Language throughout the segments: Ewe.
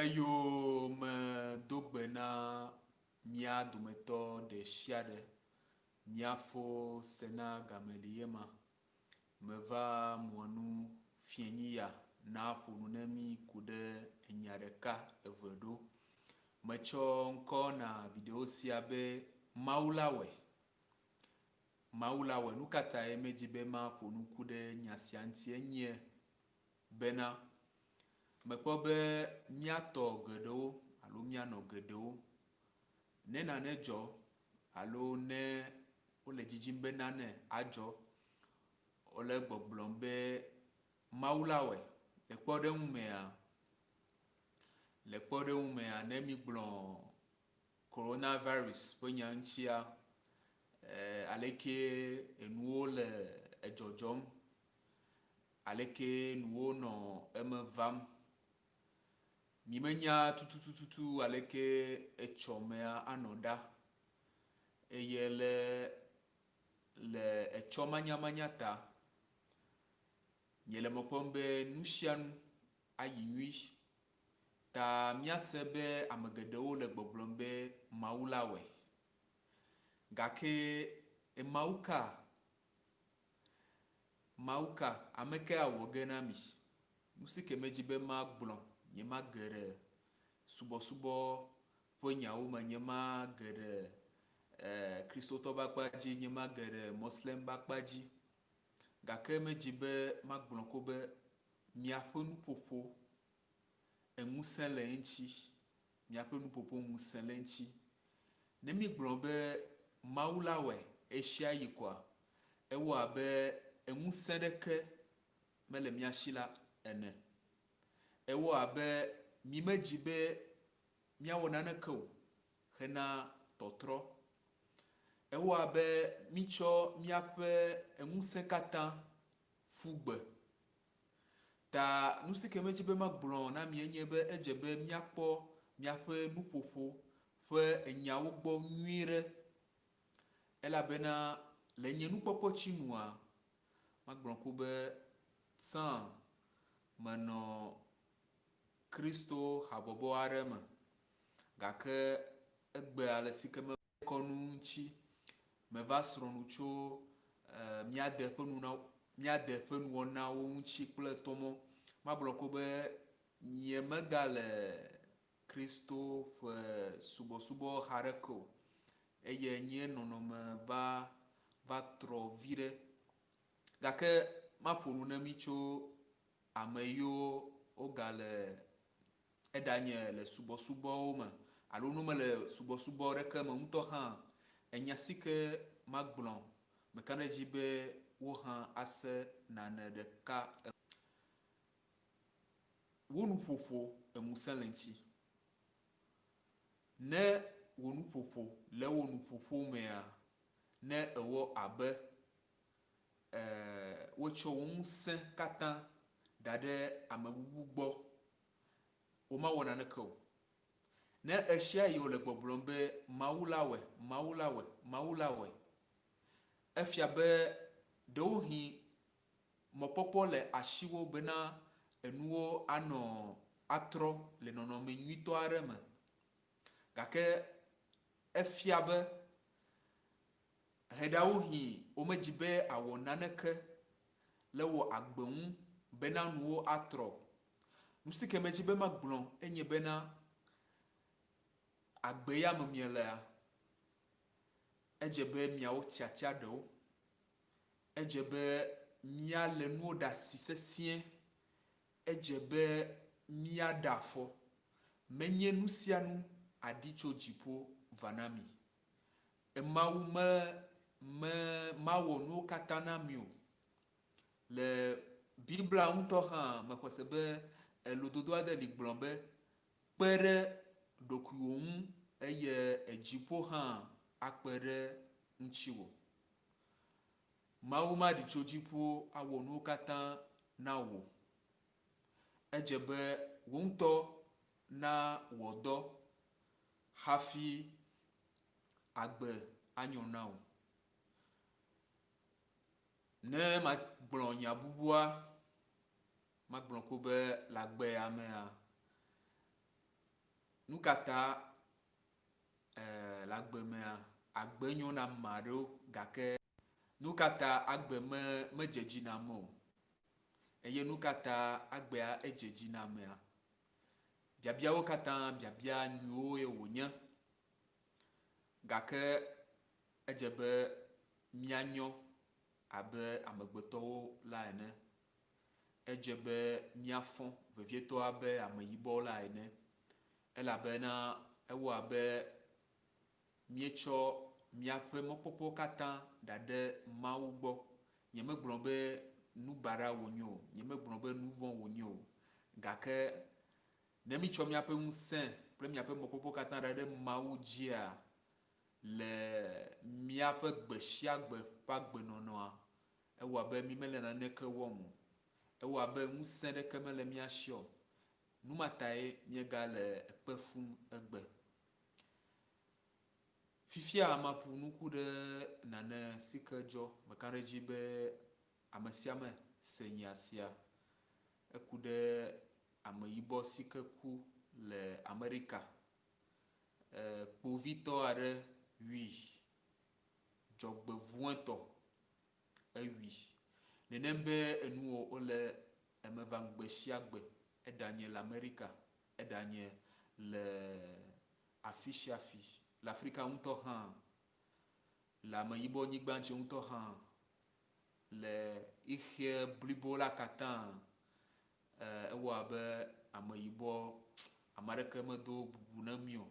eyo me dogbe na mia dometɔ ɖe sia ɖe miafo sena gameli yema meva mɔnu fienyi ya na ƒonu ne mi ku ɖe enya ɖeka eve ɖo metsɔ ŋkɔ na video sia be Mawu la wɔe nu kata ye medzi be ma ƒonu ku ɖe nya sia ŋuti enye bena mekpɔ be miatɔ geɖewo alo mianɔ geɖewo ne nane dzɔ alo ne wole dzidzim be nane adzɔ wole gbɔgblɔm be Mawu la wɔe le kpɔɖeŋu mea ne mi gblɔ coronavirus ƒe nya ŋutia aleke enuwo le edzɔdzɔm aleke nuwo nɔ eme vam mi menya tutututu aleke etsɔmea anɔ ɖa eye le etsɔ manyamanya ta nye le me kpɔm be nu sia nu ayi nyui ta miase be ame geɖewo le gbɔgblɔm be Mawu la wɔe gake Mawu ka ameke awɔ ge na mi nu si ke medzi be magblɔ nye ma ge ɖe subɔsubɔ ƒe nyawo me nye ma ge ɖe kristotɔ ƒe akpa dzi nye ma ge ɖe moslem ƒe akpa dzi gake medzi be magblɔ ko be miaƒe nuƒoƒo eŋusẽ le eŋuti miaƒe nuƒoƒo ŋusẽ le eŋuti ne mi gblɔ be Mawu la wɔe esia yi koa ewɔ abe eŋusẽ ɖeke mele mia si la ene ewɔ abe mi medzi be miawɔ naneke o hena tɔtrɔ ewɔ abe mitsɔ miaƒe eŋusẽ katã ƒu gbe ta nu si ke medzi be magblɔ na mi enye be edze be miakpɔ miaƒe nuƒoƒo ƒe enyawo gbɔ nyui ɖe elabena le nye nukpɔkpɔ tsi nua magblɔ ko be tsã menɔ kristo habɔbɔ aɖe me gake egbe ale si ke mekɔ nu ŋuti meva srɔ̃nu tso miade ƒe nuwɔnawo ŋuti kple tɔmɔ magblɔ ko be nye megale kristo ƒe subɔsubɔ ha ɖeke o eye nye nɔnɔme va trɔ vi ɖe gake maƒonu ne mi tso ame yiwo wogale eɖanye le subɔsubɔwo me alo no mele subɔsubɔ ɖeke me ŋutɔ hã enya si ke magblɔ meka ɖe dzi be wo hã ase nane ɖeka wo nuƒoƒo eŋusẽ le ŋuti ne wo nuƒoƒo le wo nuƒoƒo mea ne ewɔ abe wotsɔ wo ŋusẽ katã da ɖe ame bubu gbɔ womawɔ naneke o ne esia yi wole gbɔgblɔm be Mawu la wɔe efia be ɖewohi mɔkpɔkpɔ le asiwo bena enuwo anɔ atrɔ le nɔnɔme nyuitɔ aɖe me gake efia be heɖawo hi womedzi be awɔ naneke le wɔ agbe ŋu bena nuwo atrɔ nu si ke medzi be magblɔ enye bena agbe ya me mielea edze be miawo tiatia ɖewo edze be miale nuwo ɖe asi sesĩe edze be miaɖe afɔ menye nu sia nu aɖi tso dziƒo va na mi Mawu mawɔ nuwo katã na mi o le Biblia ŋutɔ hã mexɔ se be elododo aɖe li gblɔ be kpe ɖe ɖokuiwò ŋu eye edziƒo hã akpe ɖe ŋutsiwò Mawu maɖi tso dziƒo awɔ nuwo katã na wò edze be wò ŋutɔ na wɔ dɔ hafi agbe anyo na wò ne magblɔ nya bubua magblɔ ko be le agbe ya mea nu katã le agbe mea agbe nyo na ame aɖewo gake nu katã agbe medze dzi na ame o eye nu katã agbea edze dzi na amea biabiawo katã biabia nyuiwo ye wònye gake edze be míanyo abe amegbetɔwo la ene edze be míafɔ vevietɔ abe ameyibɔwo la ene elabena ewɔ abe míetsɔ míaƒe mɔkpɔkpɔ katã da ɖe Mawu gbɔ nyemegblɔ be nu baɖa wònye o nyemegblɔ be nu vɔ̃ wònye o gake ne mítsɔ míaƒe ŋusẽ kple míaƒe mɔkpɔkpɔ katã da ɖe Mawu dzia le míaƒe gbe sia gbe ƒe agbenɔnɔa ewɔ abe mí mele naneke wɔm o ewɔ abe ŋusẽ ɖeke mele mía si o numatae míegale ekpe fum egbe fifia maƒo nuku ɖe nane si ke dzɔ meka ɖe dzi be ame sia ame se nya sia eku ɖe ameyibɔ si ke ku le Amerika kpovitɔ aɖe wui dzɔgbevɔ̃etɔ ewui nenem be enuwo wole eme va gbe sia gbe eɖanye le Amerika eɖanye le afi sia afi le Afrika ŋutɔ hã le ameyibɔ nyigba ŋtsi ŋutɔ hã le ixie blibo la katã ewɔ abe ameyibɔ ame aɖeke medo bubu na mí o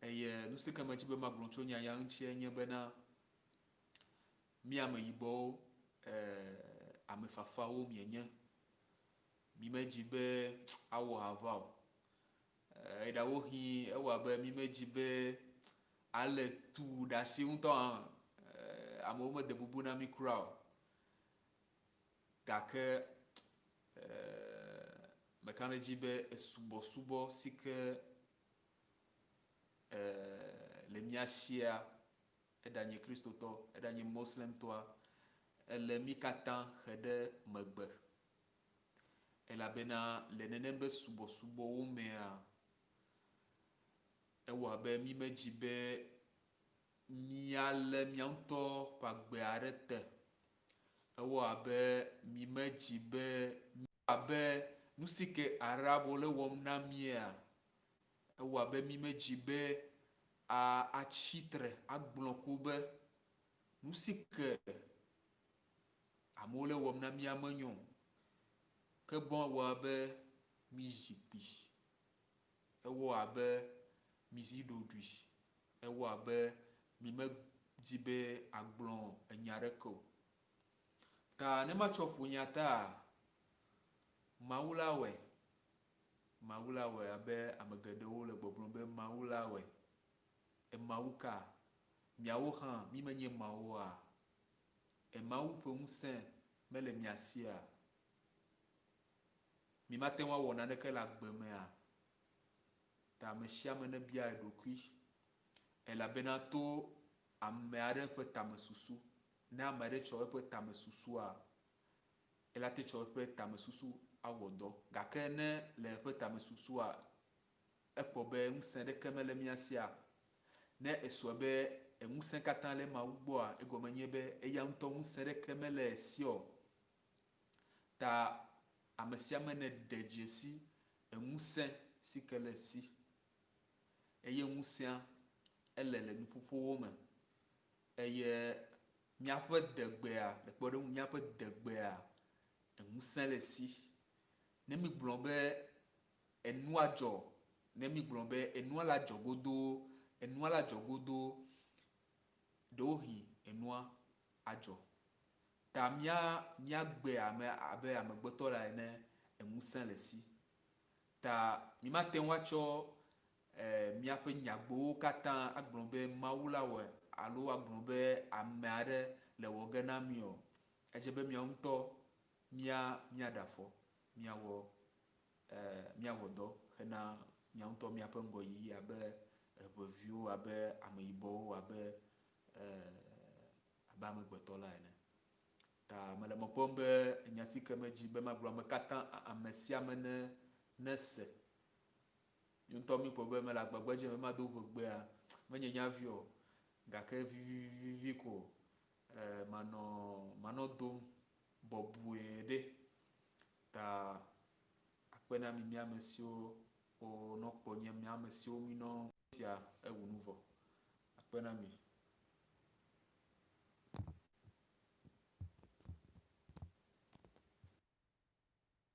eye nu si ke medzi be magblɔ tso nya ya ŋutie nye bena mí ameyibɔwo ame fafawo mienye mí medzi be awɔ aʋa o eɖawo hi ewɔ abe mí medzi be ale tu ɖe asi ŋutɔ hã amewo mede bubu na mí kura o gake meka ɖe dzi be esubɔsubɔ si ke le mía sia eɖanye kristotɔ eɖanye moslemtɔa ele mí katã xe ɖe megbe elabena le nenem be subɔsubɔwo mea ewɔ abe mí medzi be míale mía ŋutɔ ƒe agbe aɖe te ewɔ abe mí medzi be abe nu si ke Arabo le wɔm na mía ewɔ abe mí medzi be atsitre agblɔ ko be nu si ke amewo le wɔm na mía menyo ke boŋ ewɔ abe mí zi kpi ewɔ abe mí zi ɖoɖui ewɔ abe mí medzi be agblɔ enya ɖeke o ta ne matsɔ ƒo nya ta Mawu la wɔe abe ame geɖewo le gbɔgblɔm be Mawu la wɔe emawu ka miawo hã mí menye Mawua emawu ƒe ŋusẽ mele mia sia mí mate ŋu awɔ naneke le agbe mea ta ame sia ame nebia eɖokui elabena to ame aɖe ƒe tamesusu ne ame aɖe tsɔ eƒe tamesusua ela te tsɔ eƒe tamesusu awɔ dɔ gake ne le eƒe tamesusua ekpɔ be ŋusẽ ɖeke mele mía sia ne esɔ be eŋusẽ katã le Mawu gbɔa egɔme nye be eya ŋutɔ ŋusẽ ɖeke mele esi o ta ame sia ame ne ɖe dzesi eŋusẽ si ke le esi eye ŋusẽa ele le nuƒoƒowo me eye míaƒe degbea le kpɔɖeŋu míaƒe degbea eŋusẽ le esi ne mí gblɔ be enua dzɔ ne mí gblɔ be enua la dzɔ godoo ɖewohi enua adzɔ ta míagbe abe amegbetɔ la ene eŋusẽ le esi ta mí mate ŋu atsɔ míaƒe nyagbewo katã agblɔ be Mawu la wɔe alo agblɔ be ame aɖe le wɔ ge na mí o edze be míawo ŋutɔ míaɖe afɔ míawɔ dɔ hena míawo ŋutɔ míaƒe ŋgɔyiyi abe ʋeviwo abe ameyibɔwo abe amegbetɔ la ene ta mele me kpɔm be nya si ke medzi be magblɔ ame katã ame sia ame ne se ŋutɔ mi kpɔ be mele agbagba me ma do ʋegbea menye nyavi o gake vivivi ko manɔ dom bɔbɔe ɖe ta akpe na mi ame siwo nɔ kpɔ nye ame siwo mi nɔ sia ewu nu vɔ akpe na mi.